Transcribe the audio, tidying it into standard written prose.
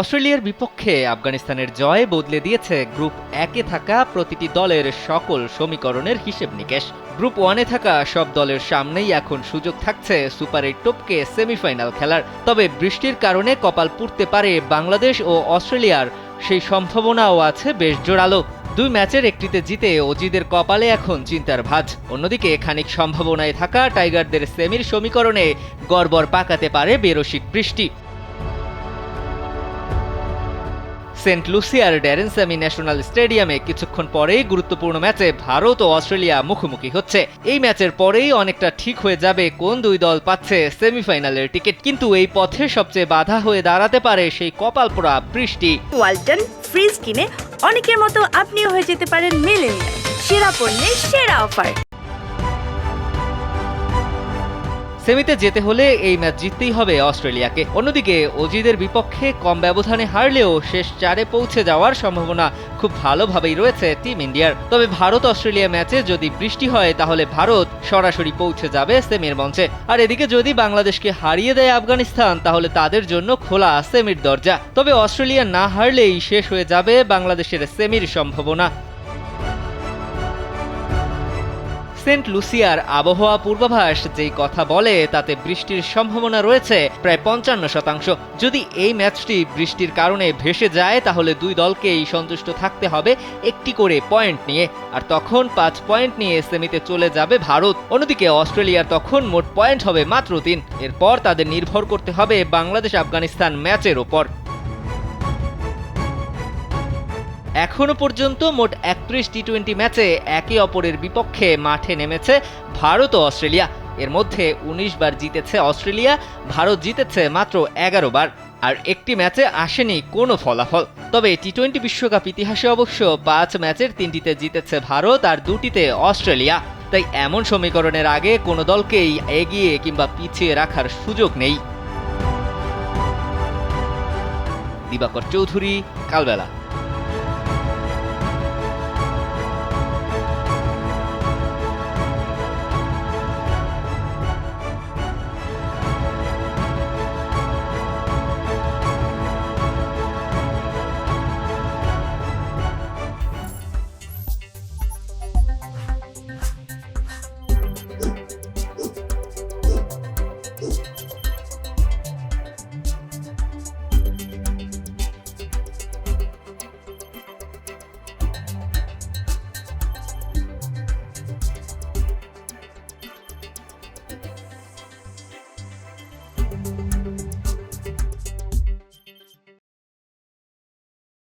অস্ট্রেলিয়ার বিপক্ষে আফগানিস্তানের জয় বদলে দিয়েছে গ্রুপ একে থাকা প্রতিটি দলের সকল সমীকরণের হিসেব নিকেশ। গ্রুপ ওয়ানে থাকা সব দলের সামনেই এখন সুযোগ থাকছে সুপার 8 টপকে সেমিফাইনাল খেলার। তবে বৃষ্টির কারণে কপাল পুড়তে পারে বাংলাদেশ ও অস্ট্রেলিয়ার, সেই সম্ভাবনাও আছে বেশ জোরালো। দুই ম্যাচের একটিতে জিতে অজিদের কপালে এখন চিন্তার ভাঁজ। অন্যদিকে খানিক সম্ভাবনায় থাকা টাইগারদের সেমির সমীকরণে গড়বড় পাকাতে পারে বেরসিক বৃষ্টি। সেন্ট লুসিয়ার ড্যারেন স্যামি ন্যাশনাল স্টেডিয়ামে কিছুক্ষণ পরেই গুরুত্বপূর্ণ ম্যাচে ভারত ও অস্ট্রেলিয়া মুখোমুখি হচ্ছে। এই ম্যাচের পরেই অনেকটা ঠিক হয়ে যাবে কোন দুই দল পাচ্ছে সেমিফাইনালের টিকিট। কিন্তু এই পথে সবচেয়ে বাধা হয়ে দাঁড়াতে পারে সেই কপাল পোড়া বৃষ্টি। ওয়ালটন ফ্রিজ কিনে অনেকের মতো আপনিও হয়ে যেতে পারেন মিলেনিয়াল। সেরা পণ্যের সেরা অফার। সেমিতে যেতে হলে এই ম্যাচ জিততেই হবে অস্ট্রেলিয়াকে। অন্যদিকে অজিদের বিপক্ষে কম ব্যবধানে হারলেও শেষ চারে পৌঁছে যাওয়ার সম্ভাবনা খুব ভালোভাবেই রয়েছে টিম ইন্ডিয়ার। তবে ভারত অস্ট্রেলিয়া ম্যাচে যদি বৃষ্টি হয় তাহলে ভারত সরাসরি পৌঁছে যাবে সেমির মঞ্চে। আর এদিকে যদি বাংলাদেশকে হারিয়ে দেয় আফগানিস্তান তাহলে তাদের জন্য খোলা সেমির দরজা। তবে অস্ট্রেলিয়া না হারলেই শেষ হয়ে যাবে বাংলাদেশের সেমির সম্ভাবনা। সেন্ট লুসিয়ার আবহাওয়া পূর্বাভাস যেই কথা বলে তাতে বৃষ্টির সম্ভাবনা রয়েছে প্রায় ৫৫%। যদি এই ম্যাচটি বৃষ্টির কারণে ভেসে যায় তাহলে দুই দলকেই সন্তুষ্ট থাকতে হবে একটি করে পয়েন্ট নিয়ে। আর তখন ৫ পয়েন্ট নিয়ে সেমিতে চলে যাবে ভারত। অন্যদিকে অস্ট্রেলিয়ার তখন মোট পয়েন্ট হবে মাত্র ৩। এরপর তাদের নির্ভর করতে হবে বাংলাদেশ আফগানিস্তান ম্যাচের ওপর। এখনো পর্যন্ত মোট ৩১ টি-20 ম্যাচে একে অপরের বিপক্ষে মাঠে নেমেছে ভারত ও অস্ট্রেলিয়া। এর মধ্যে ১৯ বার জিতেছে অস্ট্রেলিয়া, ভারত জিতেছে মাত্র ১১ বার। আর একটি ম্যাচে আসেনি কোনো ফলাফল। তবে টি-20 বিশ্বকাপ ইতিহাসে অবশ্য ৫ ম্যাচের ৩টিতে জিতেছে ভারত আর ২টিতে অস্ট্রেলিয়া। তাই এমন সমীকরণের আগে কোনো দলকেই এগিয়ে কিংবা পিছিয়ে রাখার সুযোগ নেই। দিবাকর চৌধুরী, কালবেলা।